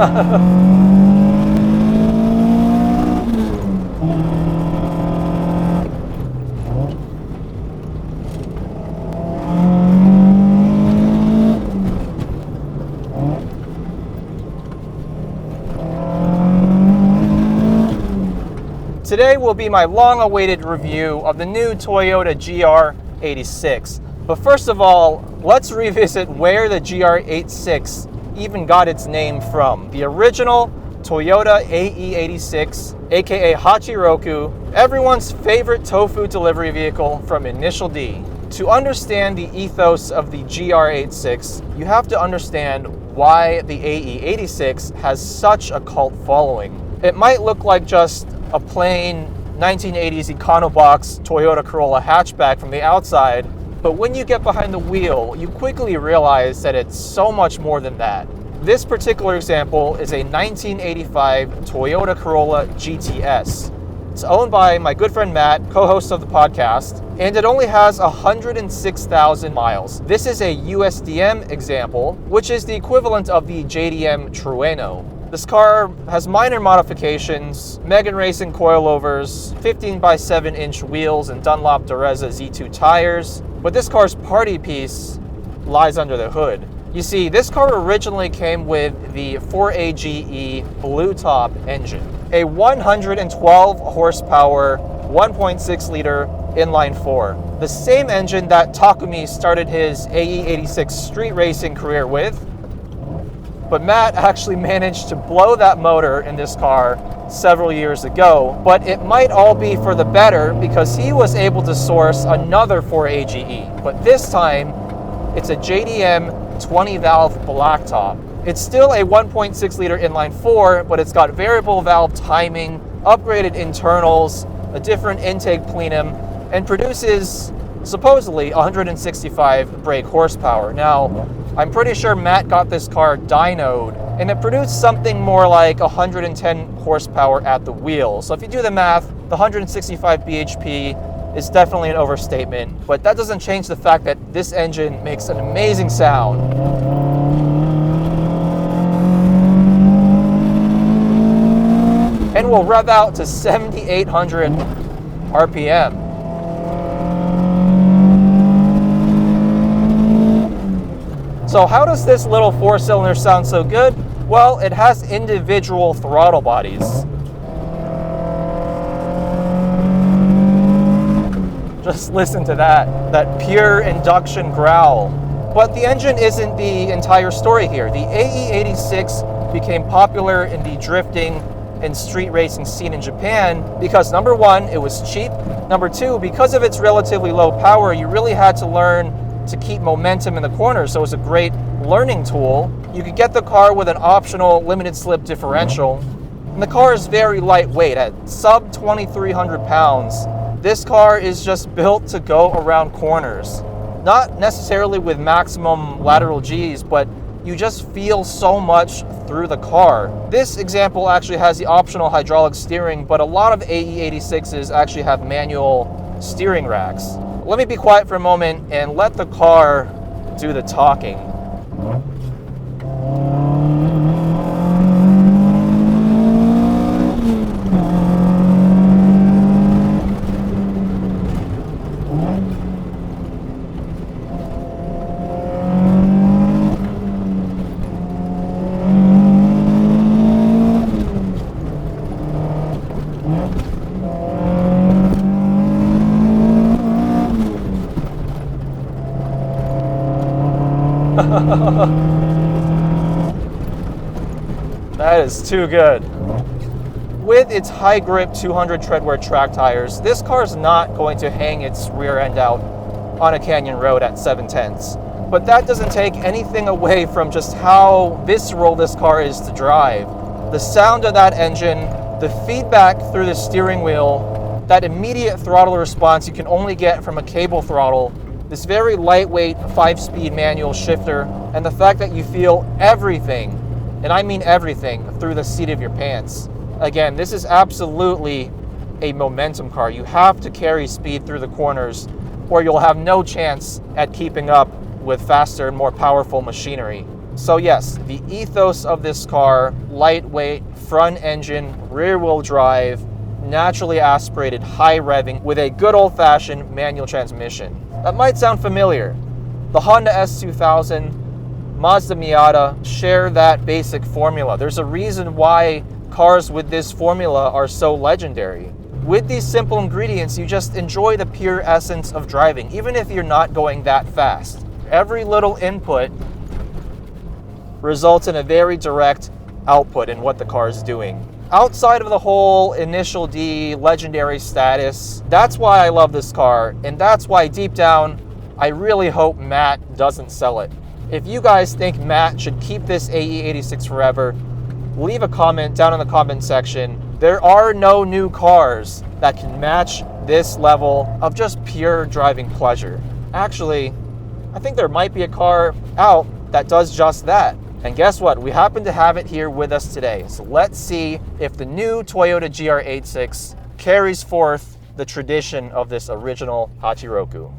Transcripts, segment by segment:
Today will be my long-awaited review of the new Toyota GR86. But first of all, let's revisit where the GR86 even got its name from. The original Toyota AE86, aka Hachiroku, everyone's favorite tofu delivery vehicle from Initial D. To understand the ethos of the GR86, you have to understand why the AE86 has such a cult following. It might look like just a plain 1980s Econobox Toyota Corolla hatchback from the outside, but when you get behind the wheel, you quickly realize that it's so much more than that. This particular example is a 1985 Toyota Corolla GTS. It's owned by my good friend Matt, co-host of the podcast, and it only has 106,000 miles. This is a USDM example, which is the equivalent of the JDM Trueno. This car has minor modifications, Megan Racing coilovers, 15x7-inch wheels, and Dunlop Dureza Z2 tires, but this car's party piece lies under the hood. You see, this car originally came with the 4AGE Blue Top engine, a 112 horsepower, 1.6-liter inline-4. The same engine that Takumi started his AE86 street racing career with, but Matt actually managed to blow that motor in this car several years ago. But it might all be for the better because he was able to source another 4AGE. But this time, it's a JDM 20-valve blacktop. It's still a 1.6-liter inline-4, but it's got variable valve timing, upgraded internals, a different intake plenum, and produces supposedly 165 brake horsepower. Now, I'm pretty sure Matt got this car dynoed, and it produced something more like 110 horsepower at the wheel. So if you do the math, the 165 bhp is definitely an overstatement, but that doesn't change the fact that this engine makes an amazing sound. And will rev out to 7,800 RPM. So how does this little four-cylinder sound so good? Well, it has individual throttle bodies. Just listen to that pure induction growl. But the engine isn't the entire story here. The AE86 became popular in the drifting and street racing scene in Japan because number one, it was cheap. Number two, because of its relatively low power, you really had to learn to keep momentum in the corners, so it was a great learning tool. You could get the car with an optional limited slip differential, and the car is very lightweight at sub 2,300 pounds. This car is just built to go around corners, not necessarily with maximum lateral Gs, but you just feel so much through the car. This example actually has the optional hydraulic steering, but a lot of AE86s actually have manual steering racks. Let me be quiet for a moment and let the car do the talking. That is too good. With its high grip 200 treadwear track tires, this car is not going to hang its rear end out on a canyon road at 7/10. But that doesn't take anything away from just how visceral this car is to drive. The sound of that engine, the feedback through the steering wheel, that immediate throttle response you can only get from a cable throttle, this very lightweight 5-speed manual shifter, and the fact that you feel everything, and I mean everything, through the seat of your pants. Again, this is absolutely a momentum car. You have to carry speed through the corners or you'll have no chance at keeping up with faster and more powerful machinery. So yes, the ethos of this car, lightweight, front engine, rear wheel drive, naturally aspirated, high revving with a good old fashioned manual transmission. That might sound familiar. The Honda S2000, Mazda Miata share that basic formula. There's a reason why cars with this formula are so legendary. With these simple ingredients, you just enjoy the pure essence of driving, even if you're not going that fast. Every little input results in a very direct output in what the car is doing. Outside of the whole initial D legendary status, that's why I love this car, and that's why deep down, I really hope Matt doesn't sell it. If you guys think Matt should keep this AE86 forever, leave a comment down in the comment section. There are no new cars that can match this level of just pure driving pleasure. Actually, I think there might be a car out that does just that. And guess what? We happen to have it here with us today. So let's see if the new Toyota GR86 carries forth the tradition of this original Hachiroku.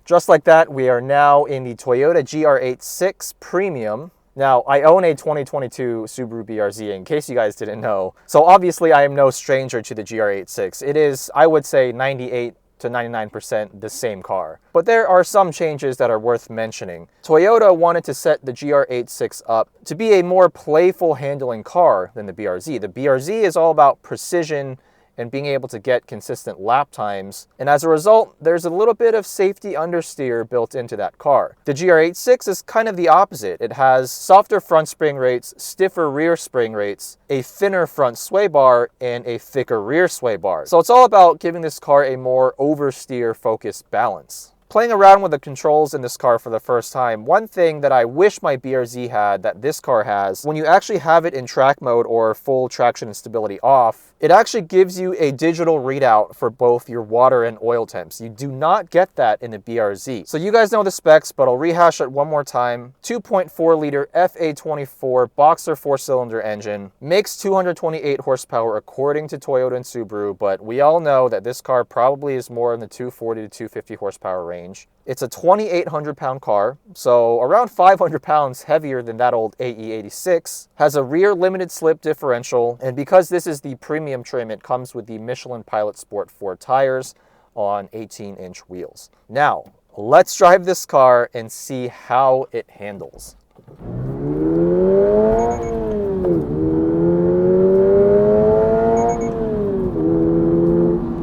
Just like that, we are now in the Toyota GR86 Premium. Now, I own a 2022 Subaru BRZ, in case you guys didn't know. So obviously, I am no stranger to the GR86. It is, I would say, 98 to 99% the same car. But there are some changes that are worth mentioning. Toyota wanted to set the GR86 up to be a more playful handling car than the BRZ. The BRZ is all about precision and being able to get consistent lap times. And as a result, there's a little bit of safety understeer built into that car. The GR86 is kind of the opposite. It has softer front spring rates, stiffer rear spring rates, a thinner front sway bar, and a thicker rear sway bar. So it's all about giving this car a more oversteer focused balance. Playing around with the controls in this car for the first time, one thing that I wish my BRZ had that this car has, when you actually have it in track mode or full traction and stability off, it actually gives you a digital readout for both your water and oil temps. You do not get that in the BRZ. So you guys know the specs, but I'll rehash it one more time. 2.4 liter FA24 boxer 4-cylinder engine, makes 228 horsepower according to Toyota and Subaru, but we all know that this car probably is more in the 240 to 250 horsepower range. It's a 2,800 pound car, so around 500 pounds heavier than that old AE86, has a rear limited slip differential, and because this is the premium trim, it comes with the Michelin Pilot Sport 4 tires on 18-inch wheels. Now, let's drive this car and see how it handles.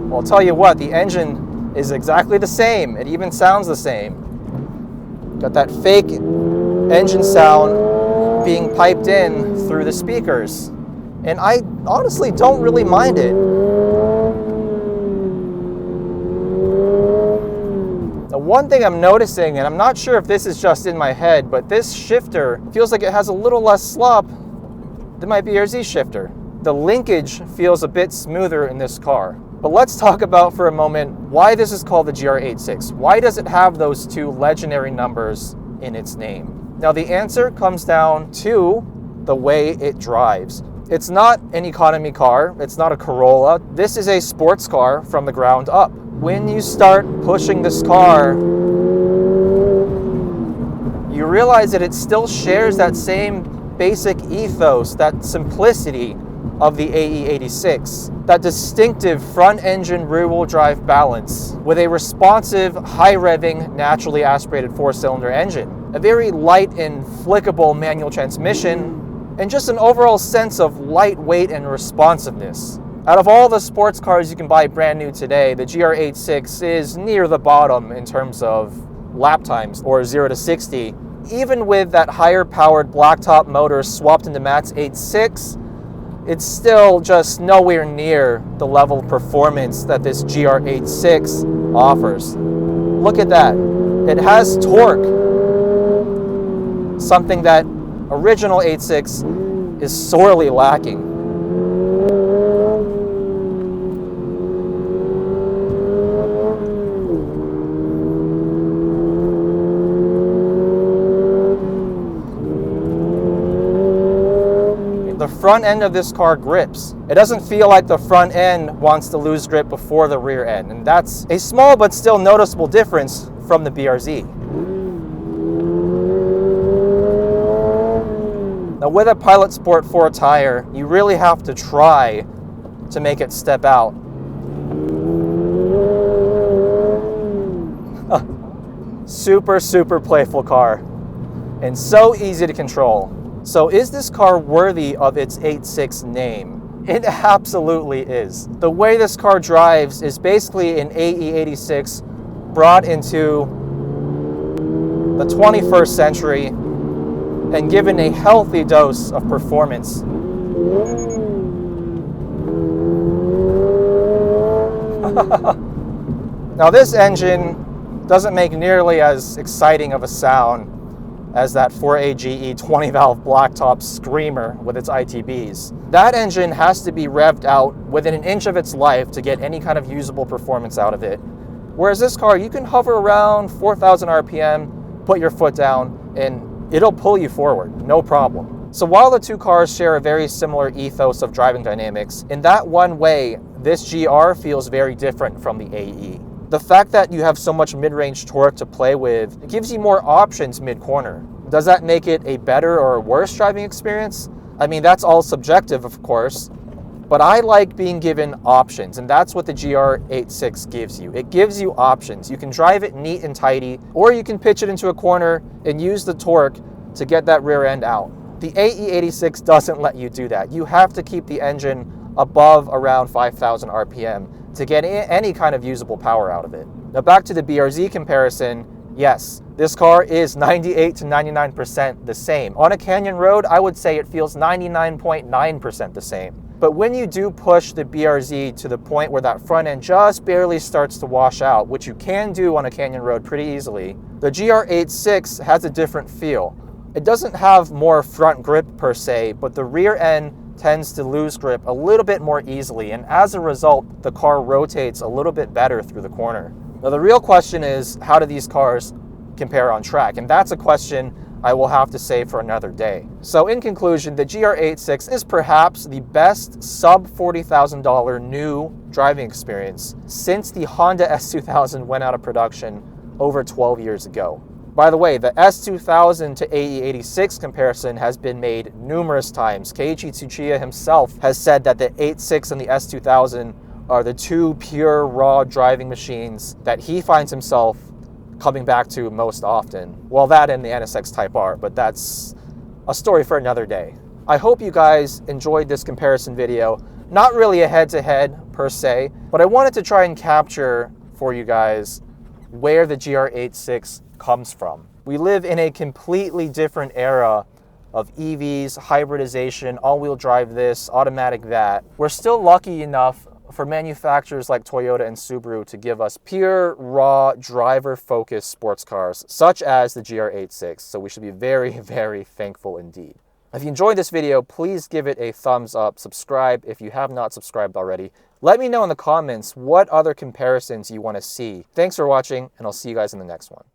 Well, I'll tell you what, the engine is exactly the same. It even sounds the same. Got that fake engine sound being piped in through the speakers. And I honestly don't really mind it. The one thing I'm noticing, and I'm not sure if this is just in my head, but this shifter feels like it has a little less slop than my BRZ shifter. The linkage feels a bit smoother in this car. But let's talk about for a moment why this is called the GR86. Why does it have those two legendary numbers in its name? Now the answer comes down to the way it drives. It's not an economy car, it's not a Corolla. This is a sports car from the ground up. When you start pushing this car, you realize that it still shares that same basic ethos, that simplicity of the AE86, that distinctive front engine rear wheel drive balance with a responsive, high revving, naturally aspirated 4-cylinder engine, a very light and flickable manual transmission, and just an overall sense of lightweight and responsiveness. Out of all the sports cars you can buy brand new today, the GR86 is near the bottom in terms of lap times, or 0 to 60. Even with that higher powered blacktop motor swapped into Matt's 86, it's still just nowhere near the level of performance that this GR86 offers. Look at that. It has torque, something that original 86 is sorely lacking. The front end of this car grips. It doesn't feel like the front end wants to lose grip before the rear end, and that's a small but still noticeable difference from the BRZ. Now with a Pilot Sport 4 tire, you really have to try to make it step out. Super, super playful car, and so easy to control. So is this car worthy of its 86 name? It absolutely is. The way this car drives is basically an AE86 brought into the 21st century and given a healthy dose of performance. Now this engine doesn't make nearly as exciting of a sound as that 4AGE 20-valve blacktop screamer with its ITBs. That engine has to be revved out within an inch of its life to get any kind of usable performance out of it. Whereas this car, you can hover around 4,000 RPM, put your foot down, and it'll pull you forward, no problem. So while the two cars share a very similar ethos of driving dynamics, in that one way, this GR feels very different from the AE. The fact that you have so much mid-range torque to play with, it gives you more options mid-corner. Does that make it a better or a worse driving experience? I mean, that's all subjective, of course, but I like being given options, and that's what the GR86 gives you. It gives you options. You can drive it neat and tidy, or you can pitch it into a corner and use the torque to get that rear end out. The AE86 doesn't let you do that. You have to keep the engine above around 5,000 RPM to get any kind of usable power out of it. Now back to the BRZ comparison, yes, this car is 98 to 99% the same. On a canyon road, I would say it feels 99.9% the same. But when you do push the BRZ to the point where that front end just barely starts to wash out, which you can do on a canyon road pretty easily, the GR86 has a different feel. It doesn't have more front grip per se, but the rear end tends to lose grip a little bit more easily, and as a result, the car rotates a little bit better through the corner. Now the real question is, how do these cars compare on track? And that's a question I will have to save for another day. So in conclusion, the GR86 is perhaps the best sub $40,000 new driving experience since the Honda S2000 went out of production over 12 years ago. By the way, the S2000 to AE86 comparison has been made numerous times. Keiichi Tsuchiya himself has said that the 86 and the S2000 are the two pure raw driving machines that he finds himself coming back to most often. Well, that and the NSX Type R, but that's a story for another day. I hope you guys enjoyed this comparison video. Not really a head-to-head per se, but I wanted to try and capture for you guys where the GR86 comes from. We live in a completely different era of EVs, hybridization, all-wheel drive this, automatic that. We're still lucky enough for manufacturers like Toyota and Subaru to give us pure, raw, driver-focused sports cars, such as the GR86, so we should be very, very thankful indeed. If you enjoyed this video, please give it a thumbs up, subscribe if you have not subscribed already. Let me know in the comments what other comparisons you want to see. Thanks for watching, and I'll see you guys in the next one.